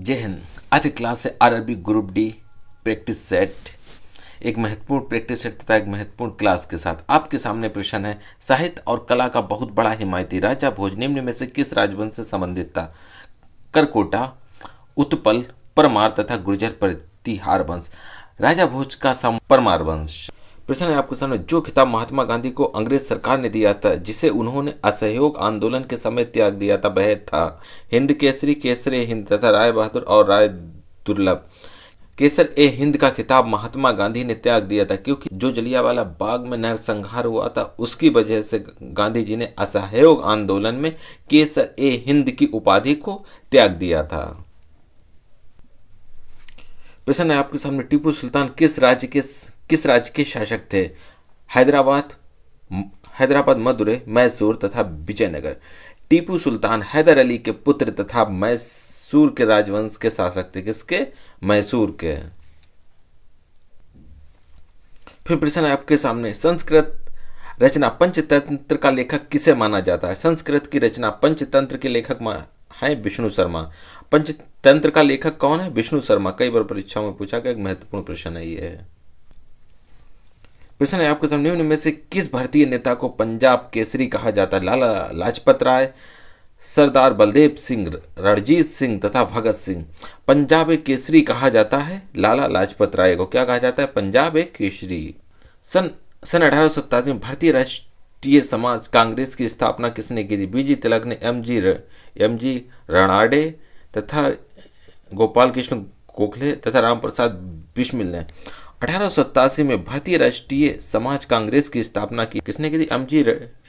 जय हिंद। आज की क्लास है RRB group D practice set. एक महत्वपूर्ण प्रैक्टिस सेट तथा एक महत्वपूर्ण क्लास के साथ आपके सामने प्रश्न है। साहित्य और कला का बहुत बड़ा हिमायती राजा भोज निम्न में से किस राजवंश से संबंधित था? करकोटा, उत्पल, परमार तथा गुर्जर प्रतिहार वंश। राजा भोज का परमार वंश। प्रश्न है आपके सामने, जो खिताब महात्मा गांधी को अंग्रेज सरकार ने दिया था जिसे उन्होंने असहयोग आंदोलन के समय त्याग दिया था, वह था हिंद केसरी, केसर ए हिंद तथा राय बहादुर और राय दुर्लभ। केसर ए हिंद का खिताब महात्मा गांधी ने त्याग दिया था क्योंकि जो जलियांवाला बाग में नरसंहार हुआ था उसकी वजह से गांधी जी ने असहयोग आंदोलन में केसर ए हिंद की उपाधि को त्याग दिया था। प्रश्न है आपके सामने, टीपू सुल्तान किस राज्य के शासक थे? हैदराबाद, मदुरै, मैसूर तथा विजयनगर। टीपू सुल्तान हैदर अली के पुत्र तथा मैसूर के राजवंश के शासक थे। किसके? मैसूर के। फिर प्रश्न है आपके सामने, संस्कृत रचना पंचतंत्र का लेखक किसे माना जाता है? संस्कृत की रचना पंचतंत्र के लेखक है विष्णु शर्मा। पंचतंत्र का लेखक कौन है? विष्णु शर्मा। कई बार परीक्षाओं में पूछा गया एक महत्वपूर्ण प्रश्न है ये। प्रश्न है आपके सामने, निम्न में से किस भारतीय नेता को पंजाब केसरी कहा जाता है? लाला लाजपत राय, सरदार बलदेव सिंह, रणजीत सिंह तथा भगत सिंह। पंजाब केसरी कहा जाता है लाला लाजपत राय को। क्या कहा जाता है? पंजाब केसरी। सन 1887 में भारतीय राष्ट्रीय समाज कांग्रेस की स्थापना किसने की थी? बीजी तिलक ने, एम जी रनाडे तथा गोपाल कृष्ण गोखले तथा राम प्रसाद बिस्मिल ने। 1887 में भारतीय राष्ट्रीय समाज कांग्रेस की स्थापना की किसने की थी?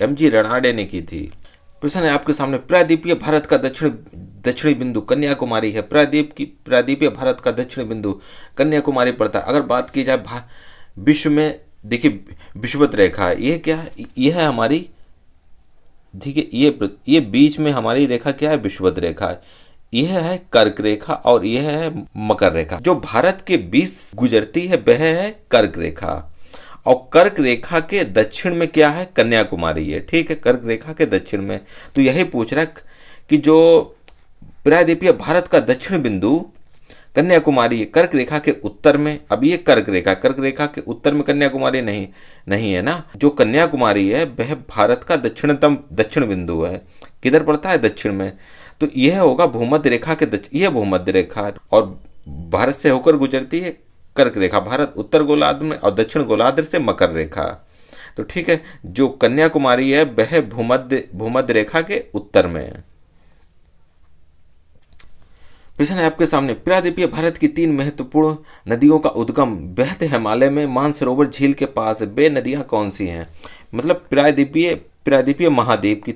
एम जी रनाडे ने की थी। प्रश्न है आपके सामने, प्रायद्वीपीय भारत का दक्षिणी बिंदु कन्याकुमारी है। प्रायद्वीपीय भारत का दक्षिणी बिंदु कन्याकुमारी पड़ता है। अगर बात की जाए विश्व में, देखिए विषुवत रेखा है, ये क्या है? यह है हमारी, ठीक है, ये बीच में हमारी रेखा क्या है? विषुवत रेखा है। यह है कर्क रेखा और यह है मकर रेखा। जो भारत के बीच गुजरती है वह है कर्क रेखा, और कर्क रेखा के दक्षिण में क्या है? कन्याकुमारी है। ठीक है, कर्क रेखा के दक्षिण में। तो यही पूछ रहा है कि जो प्रायद्वीपीय भारत का दक्षिण बिंदु कन्याकुमारी है, कर्क रेखा के उत्तर में। अब ये कर्क रेखा के उत्तर में कन्याकुमारी नहीं है ना। जो कन्याकुमारी है वह भारत का दक्षिण बिंदु है। किधर पड़ता है? दक्षिण में। तो यह होगा भूमध्य रेखा के यह भूमध्य रेखा है और भारत से होकर गुजरती है कर्क रेखा। भारत उत्तर गोलार्ध में और दक्षिण गोलार्ध से मकर रेखा। तो ठीक है, जो कन्याकुमारी है वह भूमध्य रेखा के उत्तर में है। प्रश्न है आपके सामने, प्रायद्वीपीय भारत की 3 महत्वपूर्ण नदियों का उद्गम बहते हिमालय में मानसरोवर झील के पास है। वे नदियां कौन सी हैं? मतलब प्रायद्वीपीय महाद्वीप की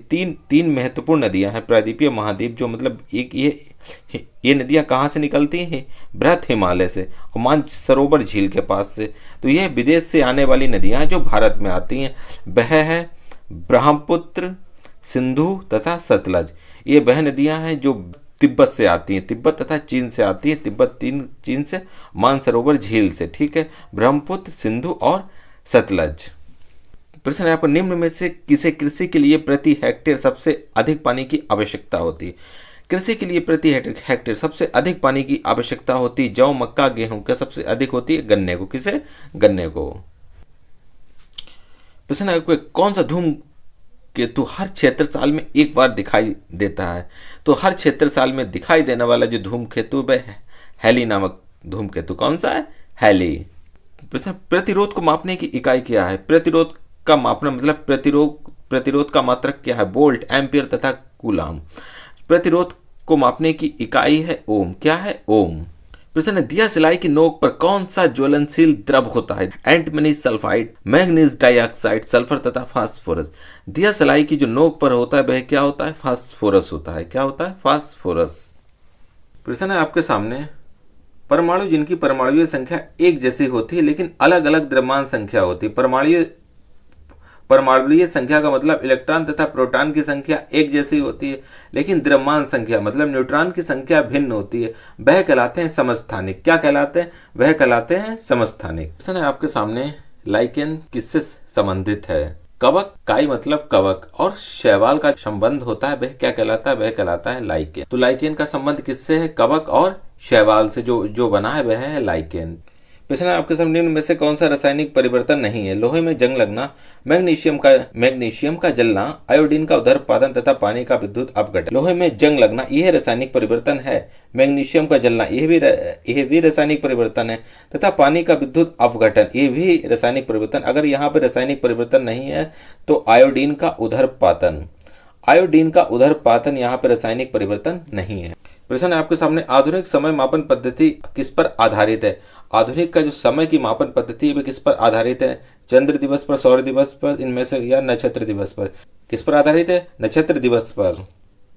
तीन महत्वपूर्ण नदियां हैं। प्रायद्वीपीय महाद्वीप जो मतलब एक ये नदियां कहाँ से निकलती हैं? बृहत हिमालय से और मानसरोवर झील के पास से। तो यह विदेश से आने वाली नदियां जो भारत में आती हैं वह है ब्रह्मपुत्र, सिंधु तथा सतलज। ये वह नदियां हैं जो तिब्बत से आती हैं, तिब्बत तथा चीन से आती हैं। चीन से, मानसरोवर झील से। ठीक है, ब्रह्मपुत्र, सिंधु और सतलज। प्रश्न है आपको, निम्न में से किसे कृषि के लिए प्रति हेक्टेयर सबसे अधिक पानी की आवश्यकता होती है? कृषि के लिए प्रति हेक्टेयर सबसे अधिक पानी की आवश्यकता होती है जौ, मक्का, गेहूं। क्या सबसे अधिक होती है? गन्ने को। किसे? गन्ने को। प्रश्न है आपको, कौन सा धूमकेतु हर 76 साल में एक बार दिखाई देता है? तो हर 76 साल में दिखाई देने वाला जो धूमकेतु वह हैली नामक धूमकेतु। कौन सा है? हैली। प्रश्न, प्रतिरोध को मापने की इकाई क्या है? प्रतिरोध का मापना मतलब प्रतिरोध का मात्रक क्या है? वोल्ट, एम्पियर तथा कूलाम। प्रतिरोध को मापने की इकाई है ओम। क्या है? ओम। प्रश्न है, दिया सिलाई की नोक पर कौन सा ज्वलनशील द्रव होता है? Antimony sulphide, manganese dioxide, sulphur तथा फास्फोरस। दिया सिलाई की जो नोक पर होता है वह क्या होता है? फास्फोरस होता है। क्या होता है? फास्फोरस। प्रश्न है आपके सामने, परमाणु जिनकी परमाणुीय संख्या एक जैसी होती है लेकिन अलग अलग द्रव्यमान संख्या होती है। परमाणुीय संख्या का मतलब इलेक्ट्रॉन तथा प्रोटॉन की संख्या एक जैसी होती है लेकिन द्रव्यमान संख्या मतलब न्यूट्रॉन की संख्या भिन्न होती है। वह कहलाते हैं समस्थानिक। क्या कहलाते हैं? वह कहलाते हैं समस्थानिक। प्रश्न है आपके सामने, लाइकेन किससे संबंधित है? कवक काई मतलब कवक और शैवाल का संबंध होता है, वह क्या कहलाता है? वह कहलाता है लाइकेन। तो लाइकेन का संबंध किससे है? कवक और शैवाल से जो बना है वह है लाइकेन। प्रश्न है आपके सामने, निम्न में से कौन सा रासायनिक परिवर्तन नहीं है? लोहे में जंग लगना, मैग्नीशियम का जलना, आयोडीन का उदरपातन तथा पानी का विद्युत अपघटन। लोहे में जंग लगना यह रासायनिक परिवर्तन है, मैग्नीशियम का जलना यह भी रासायनिक परिवर्तन है, तथा पानी का विद्युत अपघटन यह भी रासायनिक परिवर्तन। अगर यहाँ पे रासायनिक परिवर्तन नहीं है तो आयोडीन का उदरपातन यहाँ पे रासायनिक परिवर्तन नहीं है। प्रश्न है आपके सामने, आधुनिक समय मापन पद्धति किस पर आधारित है? आधुनिक का जो समय की मापन पद्धति है वह किस पर आधारित है? चंद्र दिवस पर, सौर दिवस पर, इनमें से, या नक्षत्र दिवस पर? किस पर आधारित है? नक्षत्र दिवस पर।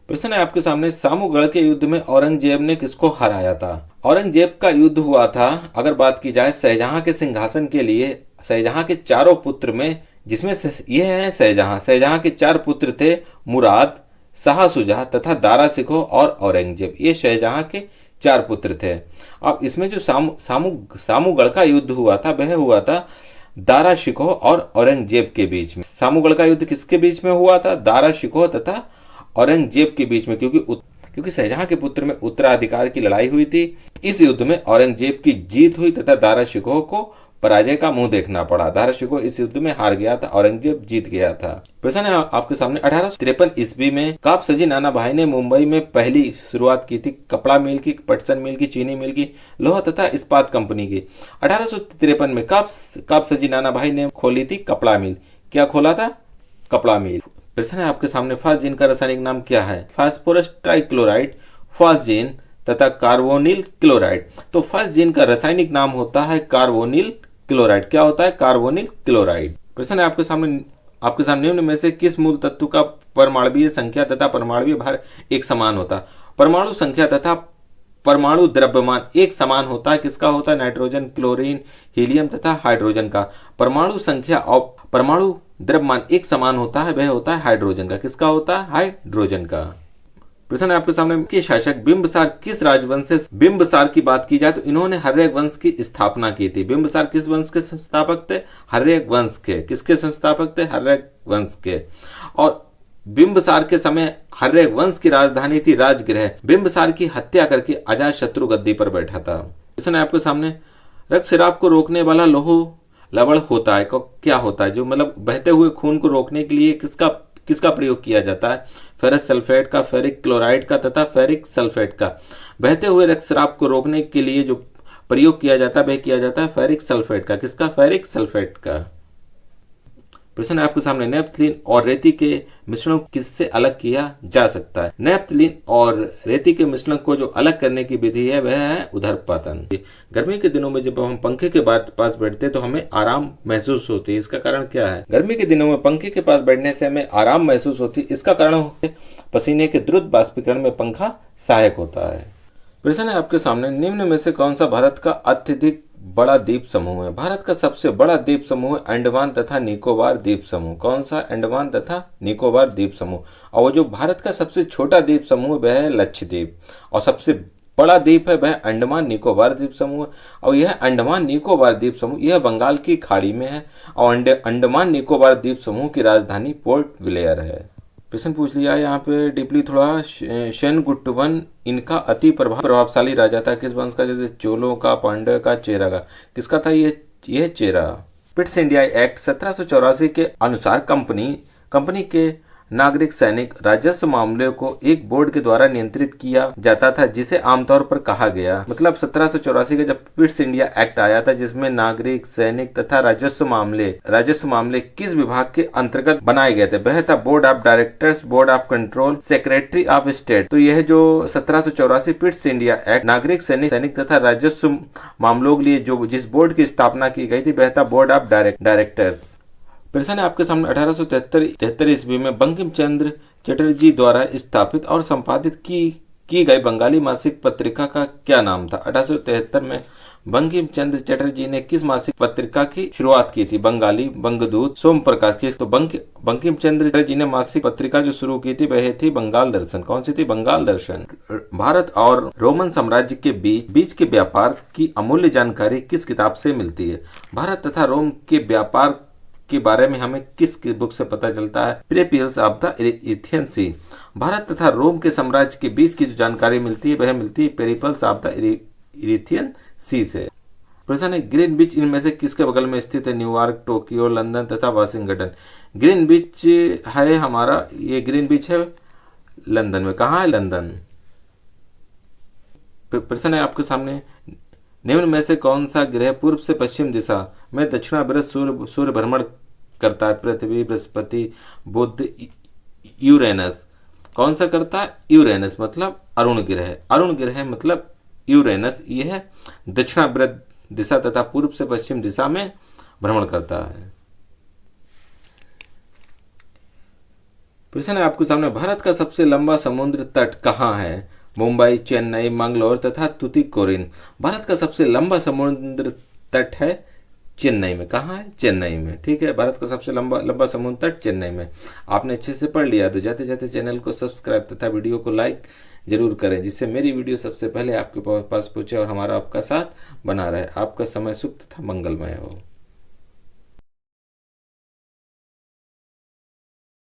प्रश्न है आपके सामने, सामूगढ़ के युद्ध में औरंगजेब ने किसको हराया था? औरंगजेब का युद्ध हुआ था, अगर बात की जाए शाहजहां के सिंहासन के लिए, शाहजहां के चारों पुत्र में, जिसमें यह है शाहजहां के 4 पुत्र थे, मुराद, शाह शुजा तथा दारा शिकोह और औरंगजेब। ये शाहजहां के 4 पुत्र थे। अब इसमें जो सामूगढ़ का युद्ध हुआ था वह हुआ था दारा शिकोह और औरंगजेब के बीच में। सामूगढ़ का युद्ध किसके बीच में हुआ था? दारा शिकोह तथा औरंगजेब के बीच में, क्योंकि शाहजहां के पुत्र में उत्तराधिकार की लड़ाई हुई थी। इस युद्ध में औरंगजेब की जीत हुई तथा दारा शिकोह को पराजय का मुंह देखना पड़ा। दारा शिकोह इस युद्ध में हार गया था, औरंगजेब जीत गया था। प्रश्न है आपके सामने, 1853 ईस्वी में कापसजी नाना भाई ने मुंबई में पहली शुरुआत की थी कपड़ा मिल की, पटसन मिल की, चीनी मिल की, लोहा तथा इस्पात कंपनी की। 1853 में कापसजी नाना भाई ने खोली थी कपड़ा मिल। क्या खोला था? कपड़ा मिल। प्रश्न है आपके सामने, फास्जीन का रासायनिक नाम क्या है? फास्फोरस ट्राइक्लोराइड, फास्जीन तथा कार्बोनिल क्लोराइड। तो फास्जीन का रासायनिक नाम होता है कार्बोनिल क्लोराइड। क्या होता है? Carbonyl chloride. प्रश्न है आपके सामने निम्न में से किस मूल तत्व का परमाणुवीय संख्या तथा परमाणुवीय भार एक समान होता है? परमाणु संख्या तथा परमाणु द्रव्यमान एक समान होता है। किसका होता है? नाइट्रोजन, क्लोरीन, हीलियम तथा हाइड्रोजन का। परमाणु संख्या और परमाणु द्रव्यमान एक समान होता है, वह होता है हाइड्रोजन का। किसका होता है? हाइड्रोजन का। प्रश्न है आपके सामने, के शासक बिंबिसार किस राजवंश से? बिंबिसार की बात की जाए तो इन्होंने हर्यक वंश की स्थापना की थी। बिंबिसार किस वंश के संस्थापक थे? हर्यक वंश के। किसके संस्थापक थे? हर्यक वंश के। और बिंबिसार के समय हर्यक वंश की राजधानी थी राजगृह। बिंबिसार की हत्या करके अजातशत्रु गद्दी पर बैठा था। प्रश्न है आपके सामने, रक्तस्राव को रोकने वाला लौह लवण होता है, क्या होता है? जो मतलब बहते हुए खून को रोकने के लिए किसका प्रयोग किया जाता है? फेरस सल्फेट का, फेरिक क्लोराइड का तथा फेरिक सल्फेट का। बहते हुए रक्तस्राव को रोकने के लिए जो प्रयोग किया जाता है वह किया जाता है फेरिक सल्फेट का। किसका? फेरिक सल्फेट का। प्रश्न है आपके सामने, नेपथलीन और रेती के मिश्रण को किससे अलग किया जा सकता है? नेपथलीन और रेती के मिश्रण को जो अलग करने की विधि है वह है उदरपातन। गर्मी के दिनों में जब हम पंखे के पास बैठते हैं तो हमें आराम महसूस होती है। इसका कारण क्या है? गर्मी के दिनों में पंखे के पास बैठने से हमें आराम महसूस होती है। इसका कारण पसीने के द्रुत बाष्पीकरण में पंखा सहायक होता है। प्रश्न है आपके सामने, निम्न में से कौन सा भारत का अत्यधिक बड़ा द्वीप समूह है? भारत का सबसे बड़ा द्वीप समूह अंडमान तथा निकोबार द्वीप समूह। कौन सा? अंडमान तथा निकोबार द्वीप समूह। और जो भारत का सबसे छोटा द्वीप समूह वह है लक्षद्वीप, और सबसे बड़ा द्वीप है वह अंडमान निकोबार द्वीप समूह। और यह अंडमान निकोबार द्वीप समूह यह बंगाल की खाड़ी में है, और अंडमान निकोबार द्वीप समूह की राजधानी पोर्ट ब्लेयर है। प्रश्न पूछ लिया यहाँ पे डीपली थोड़ा। शेनगुट्टवन इनका अति प्रभावशाली राजा था। किस वंश का? जैसे चोलों का, पांड्य का, चेरा का। किसका था ये चेरा। पिट्स इंडिया एक्ट 1784 के अनुसार कंपनी के नागरिक सैनिक राजस्व मामले को एक बोर्ड के द्वारा नियंत्रित किया जाता था, जिसे आमतौर पर कहा गया, मतलब 1784 का जब पिट्स इंडिया एक्ट आया था जिसमें नागरिक, सैनिक तथा राजस्व मामले किस विभाग के अंतर्गत बनाए गए थे? वह था board of directors, board of control, secretary of state. तो यह जो 1784 पिट्स इंडिया एक्ट नागरिक, सैनिक तथा राजस्व मामलों के लिए जिस बोर्ड की स्थापना की गई थी वह था बोर्ड ऑफ डायरेक्टर्स। प्रश्न है आपके सामने, 1873 ईस्वी में बंकिम चंद्र चटर्जी द्वारा स्थापित और संपादित की गई बंगाली मासिक पत्रिका का क्या नाम था? 1873 में बंकिम चंद्र चटर्जी ने किस मासिक पत्रिका की शुरुआत की थी? बंगाली, बंगदूत, सोम प्रकाश की। तो बंकिम चंद्र चटर्जी ने मासिक पत्रिका जो शुरू की थी वह थी बंगाल दर्शन। कौन सी थी? बंगाल दर्शन। भारत और रोमन साम्राज्य के बीच के व्यापार की अमूल्य जानकारी किस किताब से मिलती है? भारत तथा रोम के व्यापार के बारे में हमें किस बुक से पता चलता है? पेरिप्लस ऑफ द इरिथियन सी। भारत तथा रोम के साम्राज्य के बीच की जो जानकारी मिलती है वह मिलती है पेरिप्लस ऑफ द इरिथियन सी से। प्रश्न है, ग्रीनविच इनमें से किसके बगल में स्थित है? न्यूयॉर्क, टोक्यो, लंदन तथा वाशिंगटन। ग्रीनविच है हमारा, ये ग्रीनविच है लंदन में। कहाँ है लंदन? प्रश्न है आपके सामने, निम्न में से कौन सा ग्रह पूर्व से पश्चिम दिशा में दक्षिणावर्त सूर्य भ्रमण करता है? पृथ्वी, बृहस्पति, बुध, यूरेनस। कौन सा करता है? यूरेनस मतलब अरुण ग्रह। अरुण ग्रह मतलब यूरेनस, यह है दक्षिणावर्त दिशा तथा पूर्व से पश्चिम दिशा में भ्रमण करता है। प्रश्न है आपके सामने, भारत का सबसे लंबा समुद्र तट कहाँ है? मुंबई, चेन्नई, मंगलोर तथा तूतीकोरिन। भारत का सबसे लंबा समुद्र तट है चेन्नई में। कहाँ है? चेन्नई में। ठीक है, भारत का सबसे लंबा समुद्र तट चेन्नई में। आपने अच्छे से पढ़ लिया तो जाते जाते चैनल को सब्सक्राइब तथा वीडियो को लाइक जरूर करें, जिससे मेरी वीडियो सबसे पहले आपके पास पहुंचे और हमारा आपका साथ बना रहे। आपका समय शुभ तथा मंगलमय हो।